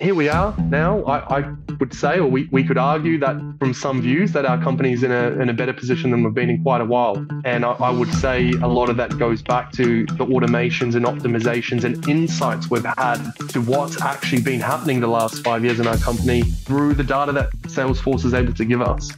here we are now. I would say, or we could argue that from some views that our company's in a better position than we've been in quite a while. And I would say a lot of that goes back to the automations and optimizations and insights we've had to what's actually been happening the last 5 years in our company through the data that Salesforce is able to give us.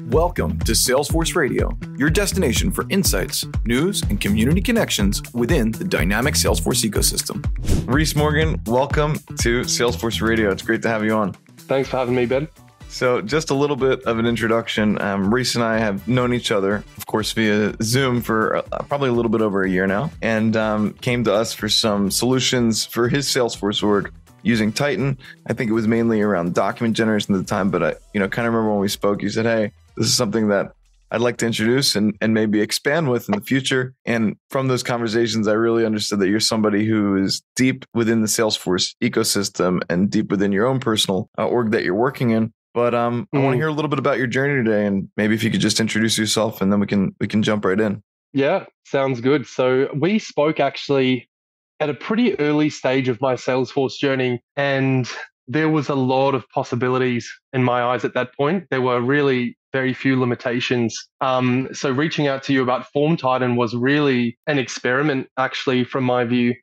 Welcome to Salesforce Radio, your destination for insights, news, and community connections within the dynamic Salesforce ecosystem. Rhys Morgan, welcome to Salesforce Radio. It's great to have you on. Thanks for having me, Ben. So just a little bit of an introduction. Rhys and I have known each other, of course, via Zoom for probably a little bit over a year now, and came to us for some solutions for his Salesforce org using Titan. I think it was mainly around document generation at the time, but I kind of remember when we spoke, you said, hey, this is something that I'd like to introduce and maybe expand with in the future. And from those conversations, I really understood that you're somebody who is deep within the Salesforce ecosystem and deep within your own personal org that you're working in. But I want to hear a little bit about your journey today, and maybe if you could just introduce yourself, and then we can jump right in. Yeah, sounds good. So we spoke actually at a pretty early stage of my Salesforce journey, and there was a lot of possibilities in my eyes at that point. There were really very few limitations. So reaching out to you about Form Titan was really an experiment, actually, from my view.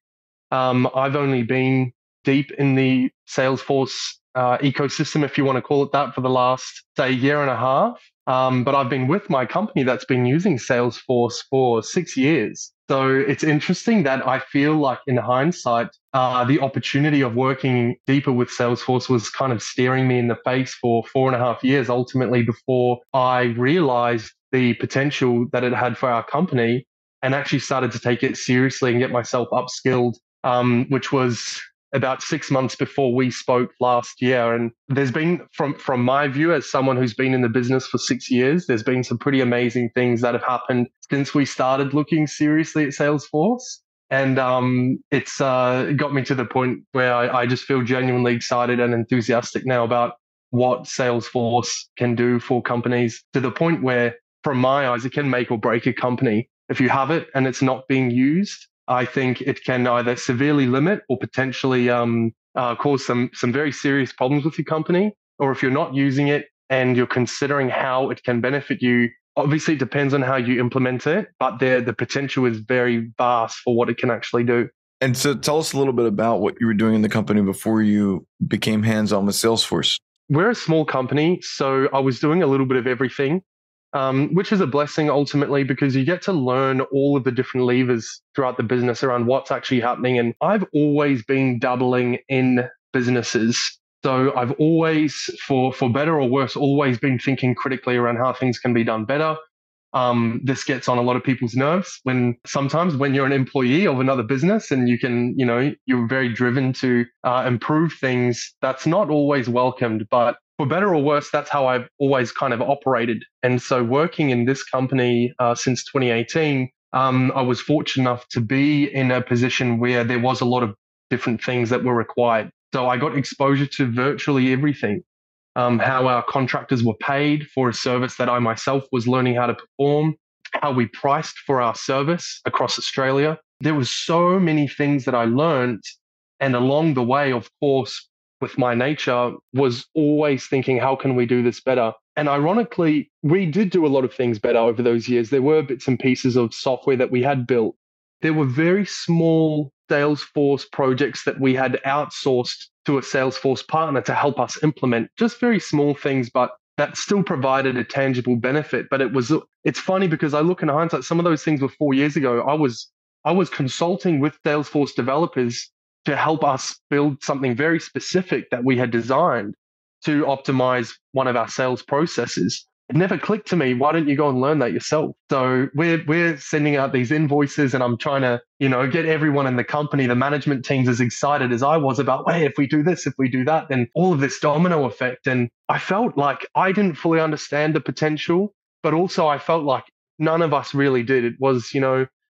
I've only been deep in the Salesforce ecosystem, if you want to call it that, for the last, say, year and a half. But I've been with my company that's been using Salesforce for 6 years. So it's interesting that I feel like in hindsight, the opportunity of working deeper with Salesforce was kind of staring me in the face for 4.5 years, ultimately, before I realized the potential that it had for our company and actually started to take it seriously and get myself upskilled, which was about 6 months before we spoke last year. And there's been, from my view, as someone who's been in the business for 6 years, there's been some pretty amazing things that have happened since we started looking seriously at Salesforce. And it's got me to the point where I just feel genuinely excited and enthusiastic now about what Salesforce can do for companies, to the point where, from my eyes, it can make or break a company. If you have it and it's not being used, I think it can either severely limit or potentially cause some very serious problems with your company. Or if you're not using it and you're considering how it can benefit you, obviously it depends on how you implement it, but the potential is very vast for what it can actually do. And so tell us a little bit about what you were doing in the company before you became hands-on with Salesforce. We're a small company, so I was doing a little bit of everything. Which is a blessing ultimately, because you get to learn all of the different levers throughout the business around what's actually happening. And I've always been dabbling in businesses. So I've always, for better or worse, always been thinking critically around how things can be done better. This gets on a lot of people's nerves sometimes when you're an employee of another business and you're very driven to improve things. That's not always welcomed, but for better or worse, that's how I've always kind of operated. And so working in this company since 2018, I was fortunate enough to be in a position where there was a lot of different things that were required. So I got exposure to virtually everything. How our contractors were paid for a service that I myself was learning how to perform, how we priced for our service across Australia. There were so many things that I learned. And along the way, of course, with my nature, was always thinking, how can we do this better? And ironically, we did do a lot of things better over those years. There were bits and pieces of software that we had built. There were very small Salesforce projects that we had outsourced to a Salesforce partner to help us implement, just very small things, but that still provided a tangible benefit. But it's funny because I look in hindsight, some of those things were 4 years ago. I was consulting with Salesforce developers to help us build something very specific that we had designed to optimize one of our sales processes. It never clicked to me, why don't you go and learn that yourself? So we're sending out these invoices, and I'm trying to, get everyone in the company, the management teams, as excited as I was about, hey, if we do this, if we do that, then all of this domino effect. And I felt like I didn't fully understand the potential, but also I felt like none of us really did. It was,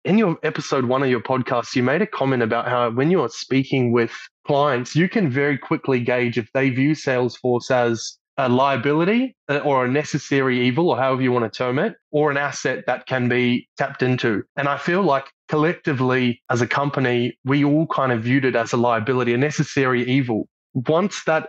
in your episode 1 of your podcast, you made a comment about how when you're speaking with clients, you can very quickly gauge if they view Salesforce as a liability or a necessary evil, or however you want to term it, or an asset that can be tapped into. And I feel like collectively as a company, we all kind of viewed it as a liability, a necessary evil. once that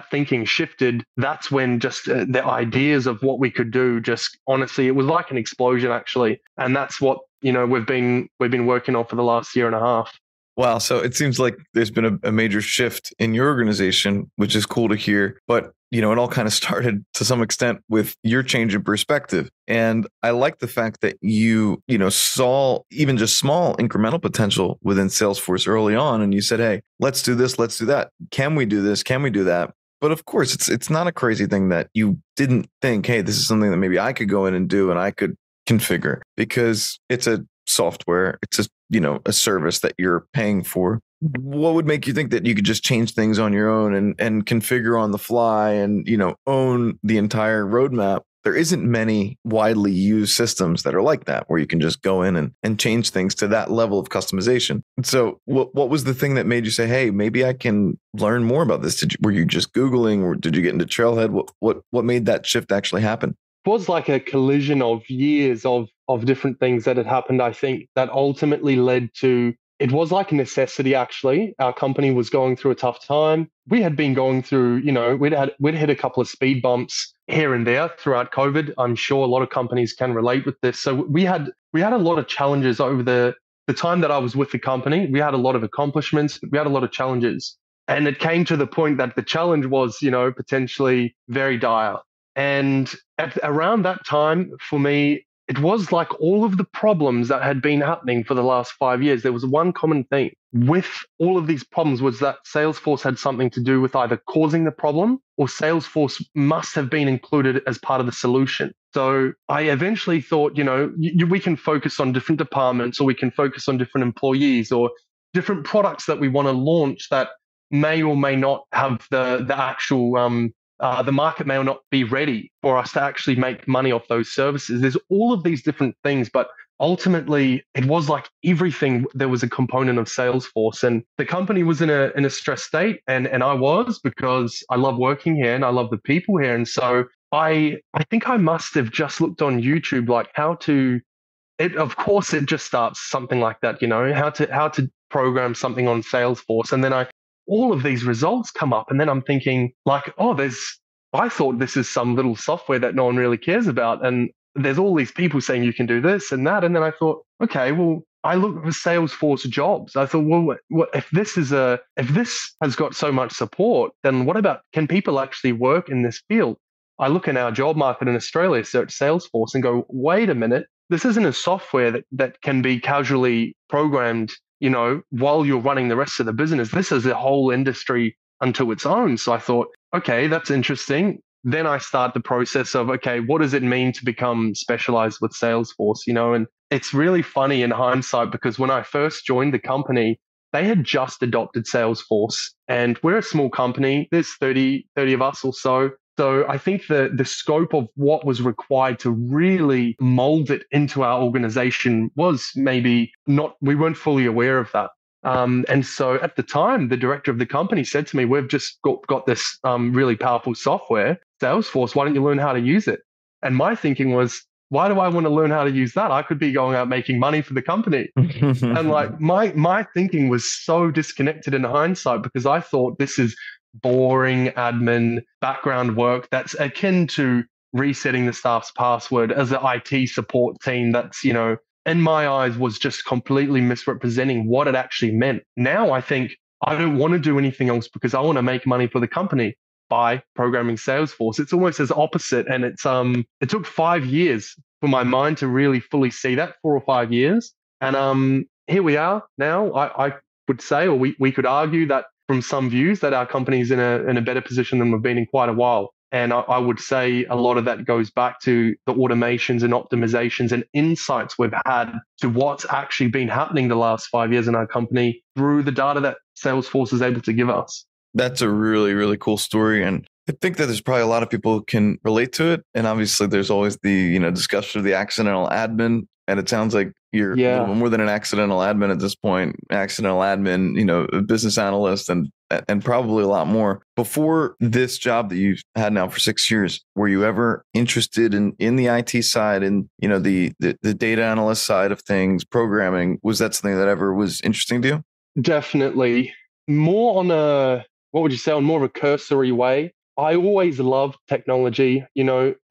thinking shifted, that's when just the ideas of what we could do, just honestly, it was like an explosion actually. And that's what, we've been working on for the last year and a half. Wow. So it seems like there's been a major shift in your organization, which is cool to hear. But, it all kind of started to some extent with your change in perspective. And I like the fact that you saw even just small incremental potential within Salesforce early on. And you said, hey, let's do this. Let's do that. Can we do this? Can we do that? But of course, it's not a crazy thing that you didn't think, hey, this is something that maybe I could go in and do and I could configure, because it's a software. It's a service that you're paying for. What would make you think that you could just change things on your own and configure on the fly and, own the entire roadmap? There isn't many widely used systems that are like that, where you can just go in and change things to that level of customization. So what was the thing that made you say, hey, maybe I can learn more about this? Were you just Googling, or did you get into Trailhead? What made that shift actually happen? It was like a collision of years of different things that had happened, I think, that ultimately led to, it was like a necessity, actually. Our company was going through a tough time. We had been going through, we'd hit a couple of speed bumps here and there throughout COVID. I'm sure a lot of companies can relate with this. So we had a lot of challenges over the time that I was with the company. We had a lot of accomplishments. We had a lot of challenges. And it came to the point that the challenge was, potentially very dire. And around that time, for me, it was like all of the problems that had been happening for the last 5 years. There was one common theme with all of these problems, was that Salesforce had something to do with either causing the problem, or Salesforce must have been included as part of the solution. So I eventually thought, we can focus on different departments, or we can focus on different employees, or different products that we want to launch that may or may not have the actual the market may or not be ready for us to actually make money off those services. There's all of these different things, but ultimately it was like everything, there was a component of Salesforce, and the company was in a stressed state, and I was, because I love working here and I love the people here. And so I think I must have just looked on YouTube, like of course it just starts something like that, how to program something on Salesforce. And then all of these results come up, and then I'm thinking like, I thought this is some little software that no one really cares about. And there's all these people saying you can do this and that. And then I thought, okay, well, I looked for Salesforce jobs. I thought, well, if this has got so much support, then what about, can people actually work in this field? I look in our job market in Australia, search Salesforce, and go, wait a minute, this isn't a software that can be casually programmed, while you're running the rest of the business. This is a whole industry unto its own. So I thought, okay, that's interesting. Then I start the process of, okay, what does it mean to become specialized with Salesforce? And it's really funny in hindsight, because when I first joined the company, they had just adopted Salesforce, and we're a small company. There's 30 of us or so. So I think the scope of what was required to really mold it into our organization was maybe not, we weren't fully aware of that. And so at the time, the director of the company said to me, we've just got this really powerful software, Salesforce, why don't you learn how to use it? And my thinking was, why do I want to learn how to use that? I could be going out making money for the company. And like my thinking was so disconnected in hindsight, because I thought this is boring admin background work that's akin to resetting the staff's password as an IT support team. That's, in my eyes, was just completely misrepresenting what it actually meant. Now I think I don't want to do anything else, because I want to make money for the company by programming Salesforce. It's almost as opposite. And it took 5 years for my mind to really fully see that, 4 or 5 years. And here we are now. I would say, or we could argue that from some views, that our company is in a better position than we've been in quite a while. And I would say a lot of that goes back to the automations and optimizations and insights we've had to what's actually been happening the last 5 years in our company through the data that Salesforce is able to give us. That's a really, really cool story. And I think that there's probably a lot of people who can relate to it. And obviously there's always the, discussion of the accidental admin. And it sounds like you're a little bit more than an accidental admin at this point. Accidental admin, a business analyst, and probably a lot more. Before this job that you've had now for 6 years, were you ever interested in the IT side and the data analyst side of things, programming? Was that something that ever was interesting to you? Definitely. More on what would you say, on more of a cursory way. I always loved technology,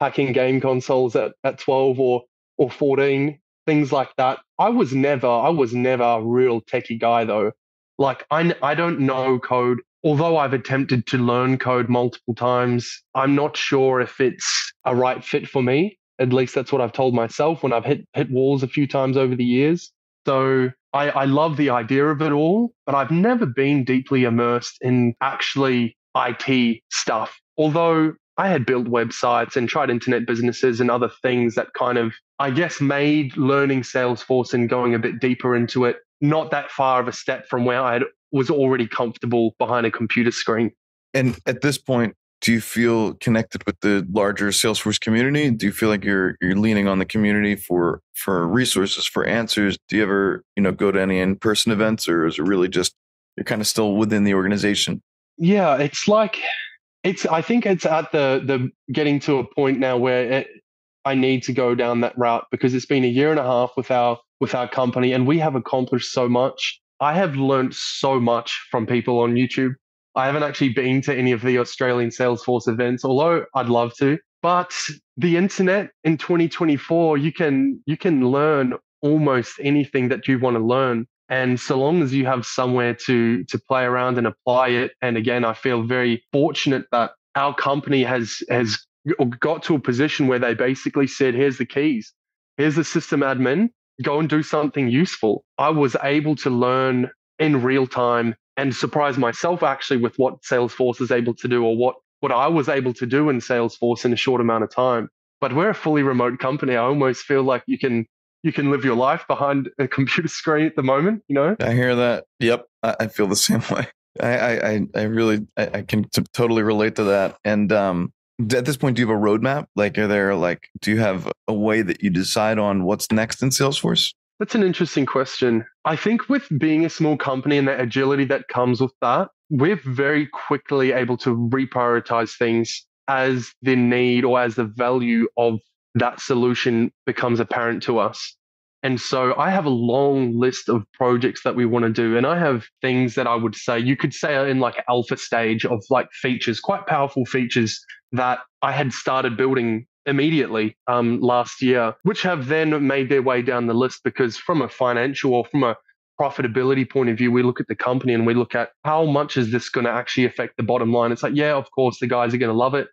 hacking game consoles at 12 or 14, things like that. I was never a real techie guy though. Like I don't know code. Although I've attempted to learn code multiple times, I'm not sure if it's a right fit for me. At least that's what I've told myself when I've hit walls a few times over the years. So I love the idea of it all, but I've never been deeply immersed in actually IT stuff. Although I had built websites and tried internet businesses and other things that kind of, I guess, made learning Salesforce and going a bit deeper into it not that far of a step from where was already comfortable behind a computer screen. And at this point, do you feel connected with the larger Salesforce community? Do you feel like you're leaning on the community for resources, for answers? Do you ever, go to any in-person events, or is it really just you're kind of still within the organization? Yeah, I think it's at the getting to a point now where I need to go down that route, because it's been a year and a half with our company and we have accomplished so much. I have learned so much from people on YouTube. I haven't actually been to any of the Australian Salesforce events, although I'd love to. But the internet in 2024, you can learn almost anything that you want to learn. And so long as you have somewhere to play around and apply it. And again, I feel very fortunate that our company has got to a position where they basically said, here's the keys. Here's the system admin. Go and do something useful. I was able to learn in real time and surprise myself actually with what Salesforce is able to do, or what I was able to do in Salesforce in a short amount of time. But we're a fully remote company. I almost feel like you can live your life behind a computer screen at the moment, I hear that. Yep. I feel the same way. I really can totally relate to that. And at this point, do you have a roadmap? Do you have a way that you decide on what's next in Salesforce? That's an interesting question. I think with being a small company and the agility that comes with that, we're very quickly able to reprioritize things as the need or as the value of that solution becomes apparent to us. And so I have a long list of projects that we want to do. And I have things that I would say, you could say are in like alpha stage of like features, quite powerful features that I had started building immediately last year, which have then made their way down the list, because from a financial or from a profitability point of view, we look at the company and we look at how much is this going to actually affect the bottom line. It's like, yeah, of course, the guys are going to love it.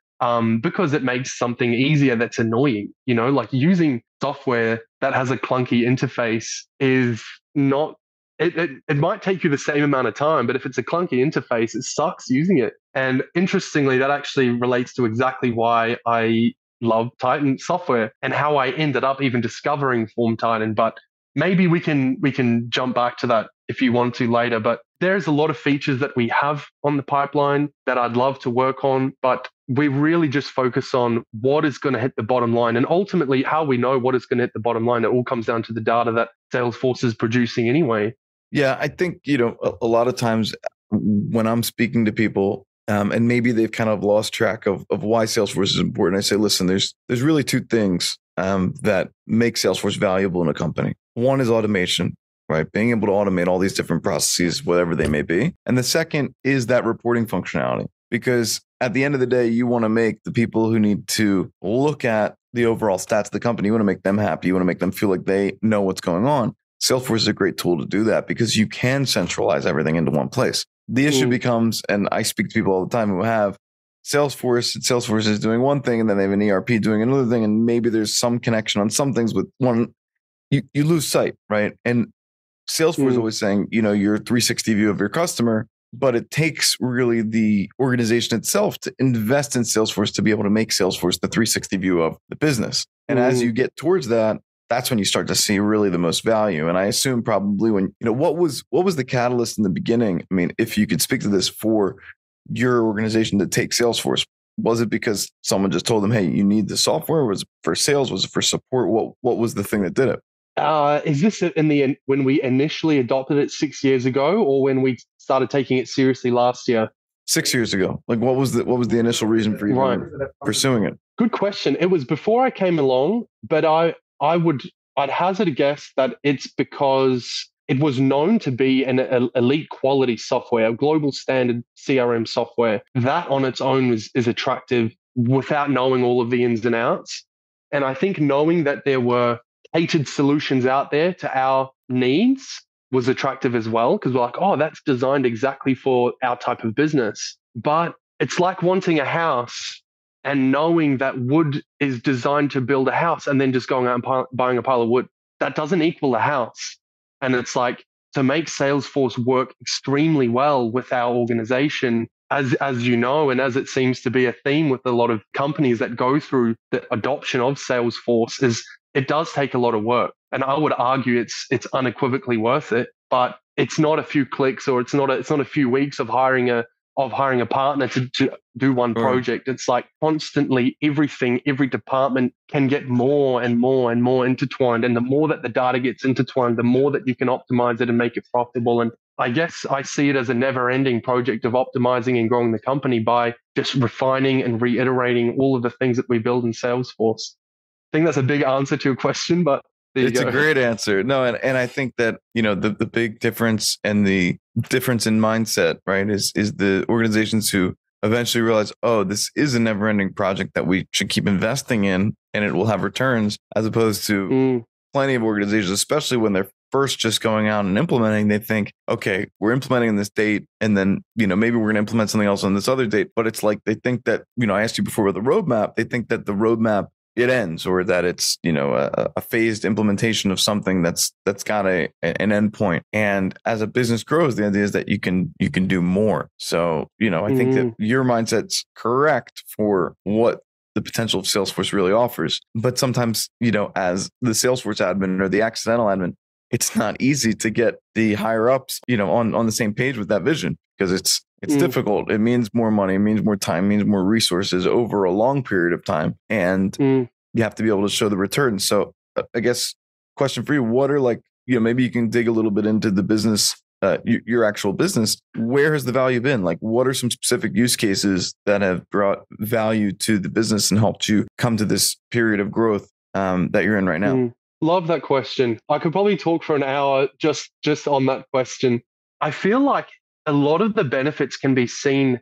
Because it makes something easier that's annoying, like using software that has a clunky interface is not, it might take you the same amount of time, but if it's a clunky interface, it sucks using it. And interestingly, that actually relates to exactly why I love Titan software and how I ended up even discovering Form Titan. But maybe we can jump back to that if you want to later. But there's a lot of features that we have on the pipeline that I'd love to work on, but we really just focus on what is going to hit the bottom line. And ultimately, how we know what is going to hit the bottom line, it all comes down to the data that Salesforce is producing anyway. Yeah, I think, a lot of times when I'm speaking to people, and maybe they've kind of lost track of why Salesforce is important, I say, listen, there's really two things that make Salesforce valuable in a company. One is automation, right? Being able to automate all these different processes, whatever they may be. And the second is that reporting functionality, because at the end of the day, you want to make the people who need to look at the overall stats of the company, you want to make them happy. You want to make them feel like they know what's going on. Salesforce is a great tool to do that, because you can centralize everything into one place. The issue becomes, and I speak to people all the time who have Salesforce is doing one thing, and then they have an ERP doing another thing, and maybe there's some connection on some things with one. You lose sight, right? And Salesforce is always saying, your 360 view of your customer, but it takes really the organization itself to invest in Salesforce to be able to make Salesforce the 360 view of the business. And as you get towards that, that's when you start to see really the most value. And I assume probably when, what was the catalyst in the beginning? I mean, if you could speak to this for your organization to take Salesforce, was it because someone just told them, hey, you need the software? Was it for sales? Was it for support? What was the thing that did it? Is this when we initially adopted it 6 years ago, or when we started taking it seriously last year? 6 years ago. Like, what was the initial reason for you pursuing it? Good question. It was before I came along, but I'd hazard a guess that it's because it was known to be an elite quality software, a global standard CRM software. That on its own is attractive without knowing all of the ins and outs. And I think knowing that there were catered solutions out there to our needs was attractive as well, because we're like, oh, that's designed exactly for our type of business. But it's like wanting a house and knowing that wood is designed to build a house and then just going out and buying a pile of wood. That doesn't equal a house. And it's like, to make Salesforce work extremely well with our organization, as you know, and as it seems to be a theme with a lot of companies that go through the adoption of Salesforce, is it does take a lot of work. And I would argue it's unequivocally worth it, but it's not a few clicks, or it's not a few weeks of hiring a partner to do one project. It's like constantly every department can get more and more and more intertwined. And the more that the data gets intertwined, the more that you can optimize it and make it profitable. And I guess I see it as a never-ending project of optimizing and growing the company by just refining and reiterating all of the things that we build in Salesforce. I think that's a big answer to your question, but it's a great answer. No, and I think that, the big difference and the difference in mindset, right, is the organizations who eventually realize, oh, this is a never-ending project that we should keep investing in and it will have returns, as opposed to plenty of organizations, especially when they're first just going out and implementing, they think, okay, we're implementing on this date, and then, maybe we're going to implement something else on this other date. But it's like they think that, I asked you before with the roadmap, they think that the roadmap, it ends, or that it's, a phased implementation of something that's got an endpoint. And as a business grows, the idea is that you can do more. So, I think that your mindset's correct for what the potential of Salesforce really offers. But sometimes, as the Salesforce admin or the accidental admin, it's not easy to get the higher ups, on the same page with that vision, because it's difficult. It means more money, it means more time, it means more resources over a long period of time. And you have to be able to show the return. So I guess question for you, what are maybe you can dig a little bit into the business, your actual business. Where has the value been? Like, what are some specific use cases that have brought value to the business and helped you come to this period of growth that you're in right now? Love that question. I could probably talk for an hour just on that question. I feel like a lot of the benefits can be seen,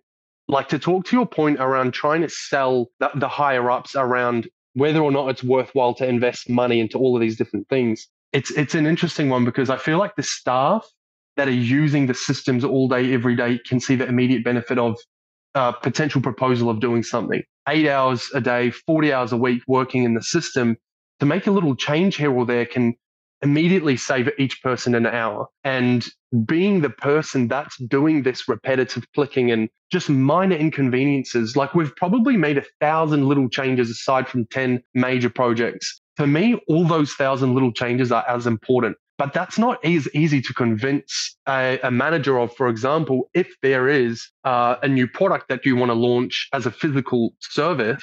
like, to talk to your point around trying to sell the higher ups around whether or not it's worthwhile to invest money into all of these different things. It's an interesting one, because I feel like the staff that are using the systems all day, every day, can see the immediate benefit of potential proposal of doing something. 8 hours a day, 40 hours a week working in the system, to make a little change here or there can immediately save each person an hour. And being the person that's doing this repetitive clicking and just minor inconveniences, like, we've probably made 1,000 little changes aside from 10 major projects. For me, all those 1,000 little changes are as important. But that's not as easy to convince a manager of, for example, if there is a new product that you want to launch as a physical service.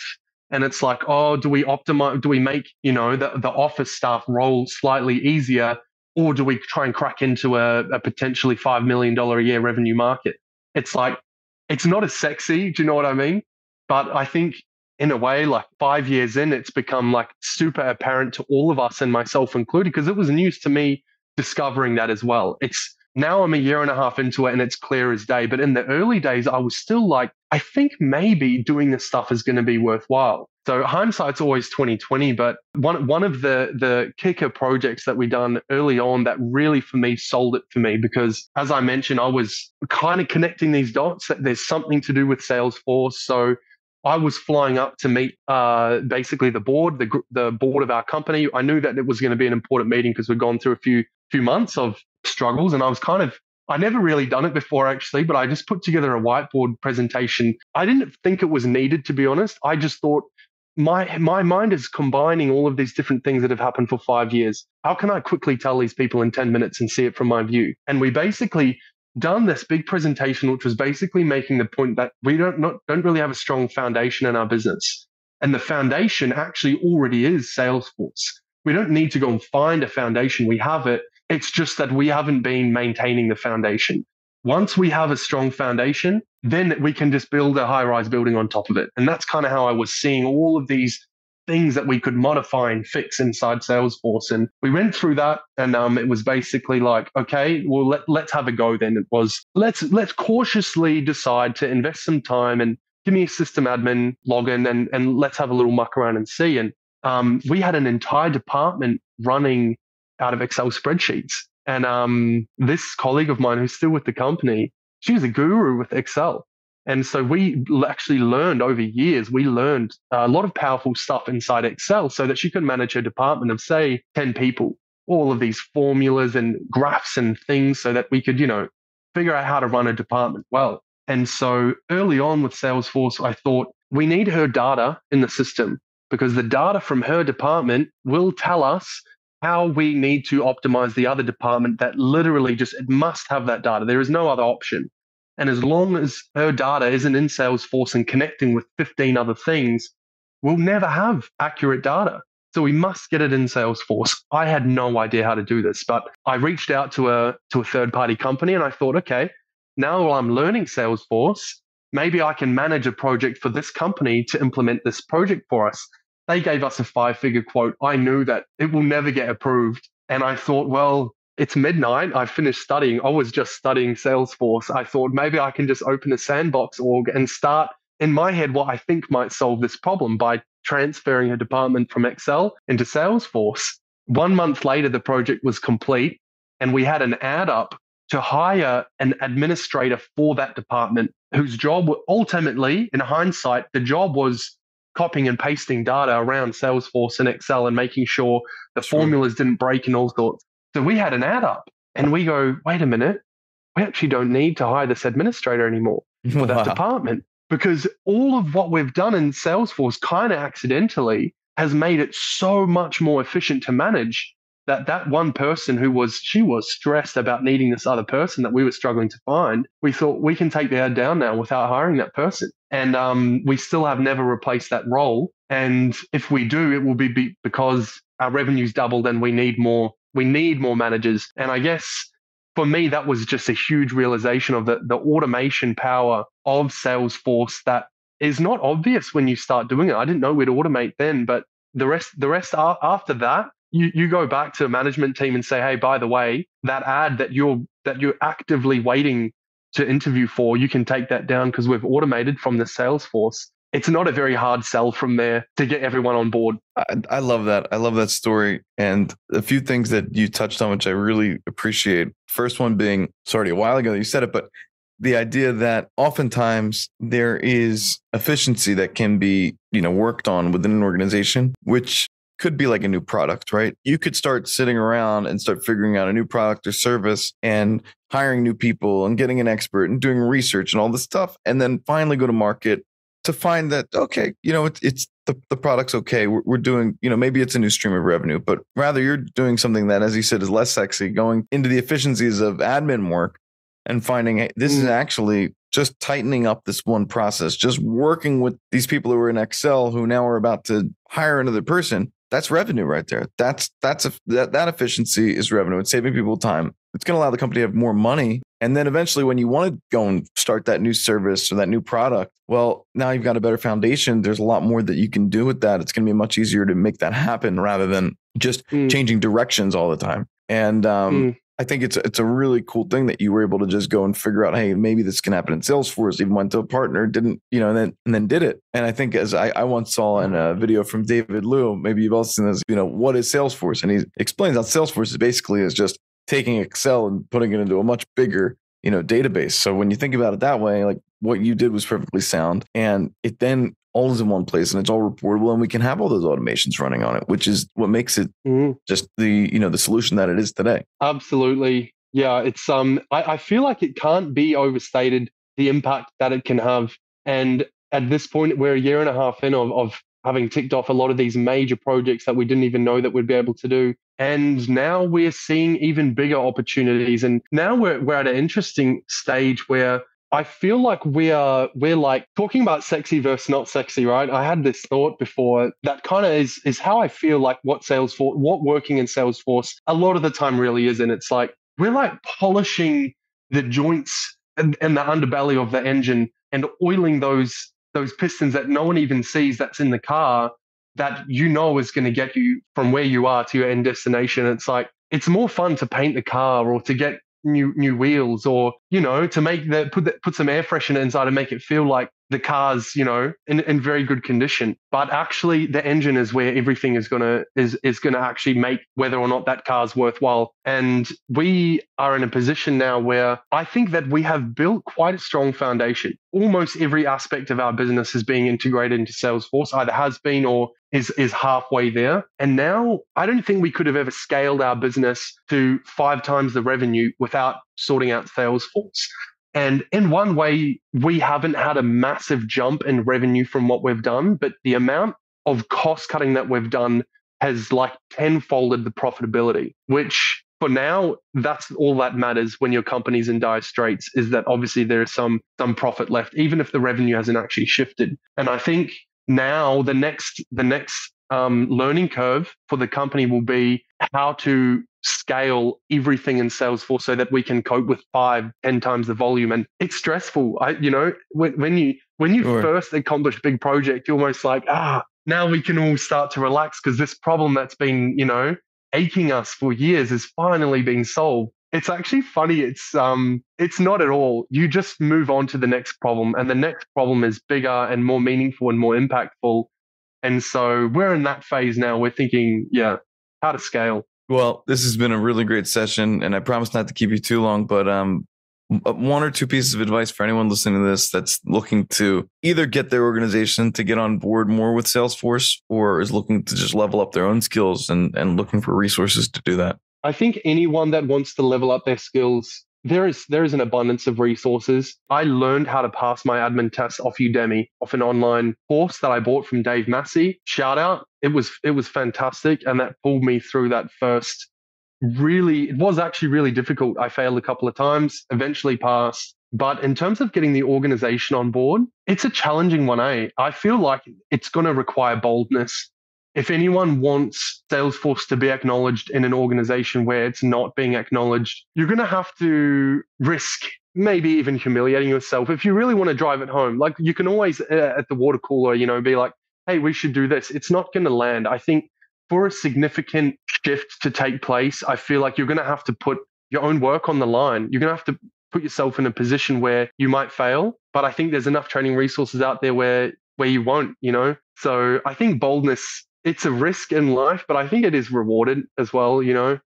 And it's like, oh, do we optimize? Do we make, the office staff role slightly easier, or do we try and crack into a potentially $5 million a year revenue market? It's like, it's not as sexy. Do you know what I mean? But I think in a way, like 5 years in, it's become like super apparent to all of us, and myself included, because it was news to me discovering that as well. It's now I'm a year and a half into it and it's clear as day. But in the early days, I was still like, I think maybe doing this stuff is going to be worthwhile. So hindsight's always 2020. But one of the kicker projects that we done early on that really for me sold it for me, because as I mentioned, I was kind of connecting these dots that there's something to do with Salesforce. So I was flying up to meet basically the board, the board of our company. I knew that it was going to be an important meeting because we'd gone through a few months of struggles, and I never really done it before actually, but I just put together a whiteboard presentation. I didn't think it was needed, to be honest. I just thought my mind is combining all of these different things that have happened for 5 years. How can I quickly tell these people in 10 minutes and see it from my view? And we basically done this big presentation, which was basically making the point that we don't really have a strong foundation in our business. And the foundation actually already is Salesforce. We don't need to go and find a foundation. We have it. It's just that we haven't been maintaining the foundation. Once we have a strong foundation, then we can just build a high-rise building on top of it. And that's kind of how I was seeing all of these things that we could modify and fix inside Salesforce. And we went through that, and it was basically like, okay, well, let's have a go then. It was, let's cautiously decide to invest some time and give me a system admin login, and let's have a little muck around and see. And we had an entire department running out of Excel spreadsheets. And this colleague of mine who's still with the company, she was a guru with Excel. And so we actually learned over years, we learned a lot of powerful stuff inside Excel so that she could manage her department of, say, 10 people, all of these formulas and graphs and things so that we could, figure out how to run a department well. And so early on with Salesforce, I thought we need her data in the system, because the data from her department will tell us how we need to optimize the other department that literally it must have that data. There is no other option. And as long as her data isn't in Salesforce and connecting with 15 other things, we'll never have accurate data. So we must get it in Salesforce. I had no idea how to do this, but I reached out to a third-party company, and I thought, okay, now while I'm learning Salesforce, maybe I can manage a project for this company to implement this project for us. They gave us a 5-figure quote. I knew that it will never get approved. And I thought, well, it's midnight. I finished studying. I was just studying Salesforce. I thought maybe I can just open a sandbox org and start in my head what I think might solve this problem by transferring a department from Excel into Salesforce. 1 month later, the project was complete, and we had an ad up to hire an administrator for that department whose job ultimately, in hindsight, the job was copying and pasting data around Salesforce and Excel and making sure the formulas didn't break and all sorts. So we had an ad up, and we go, wait a minute, we actually don't need to hire this administrator anymore for that department, because all of what we've done in Salesforce kind of accidentally has made it so much more efficient to manage that one person she was stressed about needing this other person that we were struggling to find. We thought we can take the ad down now without hiring that person. And we still have never replaced that role. And if we do, it will be because our revenue's doubled and we need more managers. And I guess for me, that was just a huge realization of the automation power of Salesforce that is not obvious when you start doing it. I didn't know we'd automate then, but the rest after that, you go back to a management team and say, hey, by the way, that ad that you're actively waiting to interview for, you can take that down because we've automated from the Salesforce. It's not a very hard sell from there to get everyone on board. I love that. I love that story. And a few things that you touched on, which I really appreciate. First one being, sorry, a while ago you said it, but the idea that oftentimes there is efficiency that can be, worked on within an organization, which could be like a new product, right? You could start sitting around and start figuring out a new product or service and hiring new people and getting an expert and doing research and all this stuff. And then finally go to market to find that, okay, it's the product's okay. We're doing, maybe it's a new stream of revenue, but rather you're doing something that, as you said, is less sexy, going into the efficiencies of admin work and finding, hey, this is actually just tightening up this one process, just working with these people who are in Excel who now are about to hire another person. That's revenue right there. That efficiency is revenue. It's saving people time. It's going to allow the company to have more money. And then eventually when you want to go and start that new service or that new product, well, now you've got a better foundation. There's a lot more that you can do with that. It's going to be much easier to make that happen rather than just changing directions all the time. And I think it's a really cool thing that you were able to just go and figure out, hey, maybe this can happen in Salesforce. Even went to a partner, didn't, and then did it. And I think as I once saw in a video from David Liu, maybe you've also seen this, what is Salesforce? And he explains how Salesforce is basically just taking Excel and putting it into a much bigger, database. So when you think about it that way, like what you did was perfectly sound, and it then all is in one place and it's all reportable, and we can have all those automations running on it, which is what makes it just the solution that it is today. Absolutely. Yeah. It's, I feel like it can't be overstated, the impact that it can have. And at this point, we're a year and a half in of having ticked off a lot of these major projects that we didn't even know that we'd be able to do. And now we're seeing even bigger opportunities. And now we're at an interesting stage where I feel like we're like talking about sexy versus not sexy, right? I had this thought before that kind of is how I feel like what working in Salesforce a lot of the time really is. And it's like, we're like polishing the joints and the underbelly of the engine and oiling those pistons that no one even sees that's in the car that is going to get you from where you are to your end destination. It's like, it's more fun to paint the car or to get new wheels, or to make put some air freshener inside and make it feel like the car's in very good condition. But actually the engine is where everything is gonna actually make whether or not that car's worthwhile. And we are in a position now where I think that we have built quite a strong foundation. Almost every aspect of our business is being integrated into Salesforce, either has been or is halfway there. And now I don't think we could have ever scaled our business to 5 times the revenue without sorting out Salesforce. And in one way, we haven't had a massive jump in revenue from what we've done, but the amount of cost cutting that we've done has like tenfolded the profitability, which for now, that's all that matters when your company's in dire straits, is that obviously there is some profit left, even if the revenue hasn't actually shifted. And I think now the next learning curve for the company will be how to scale everything in Salesforce so that we can cope with 5-10 times the volume. And it's stressful. When you Sure. first accomplish a big project, you're almost like, now we can all start to relax because this problem that's been, aching us for years is finally being solved. It's actually funny. It's not at all. You just move on to the next problem, and the next problem is bigger and more meaningful and more impactful. And so we're in that phase now. We're thinking, how to scale. Well, this has been a really great session, and I promise not to keep you too long, but 1 or 2 pieces of advice for anyone listening to this that's looking to either get their organization to get on board more with Salesforce, or is looking to just level up their own skills and looking for resources to do that. I think anyone that wants to level up their skills, there is an abundance of resources. I learned how to pass my admin test off Udemy, off an online course that I bought from Dave Massey. Shout out. It was fantastic. And that pulled me through that first. It was actually really difficult. I failed a couple of times, eventually passed. But in terms of getting the organization on board, it's a challenging one. I feel like it's going to require boldness. If anyone wants Salesforce to be acknowledged in an organization where it's not being acknowledged, you're going to have to risk maybe even humiliating yourself. If you really want to drive it home, like you can always at the water cooler, be like, hey, we should do this. It's not going to land. I think for a significant shift to take place, I feel like you're going to have to put your own work on the line. You're going to have to put yourself in a position where you might fail. But I think there's enough training resources out there where you won't, So I think boldness, it's a risk in life, but I think it is rewarded as well.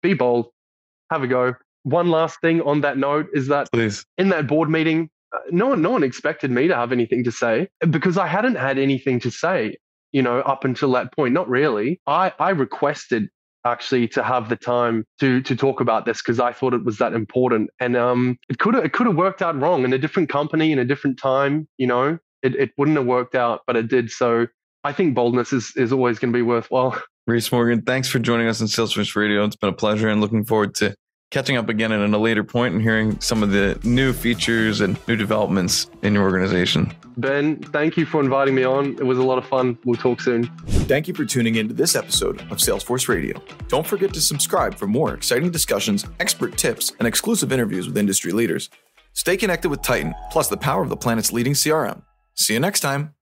Be bold, have a go. One last thing on that note is that Please. In that board meeting, no one expected me to have anything to say because I hadn't had anything to say, up until that point. Not really. I requested actually to have the time to talk about this because I thought it was that important. And it could have worked out wrong in a different company in a different time. It wouldn't have worked out, but it did. So I think boldness is always going to be worthwhile. Rhys Morgan, thanks for joining us on Salesforce Radio. It's been a pleasure, and looking forward to catching up again at a later point and hearing some of the new features and new developments in your organization. Ben, thank you for inviting me on. It was a lot of fun. We'll talk soon. Thank you for tuning into this episode of Salesforce Radio. Don't forget to subscribe for more exciting discussions, expert tips, and exclusive interviews with industry leaders. Stay connected with Titan, plus the power of the planet's leading CRM. See you next time.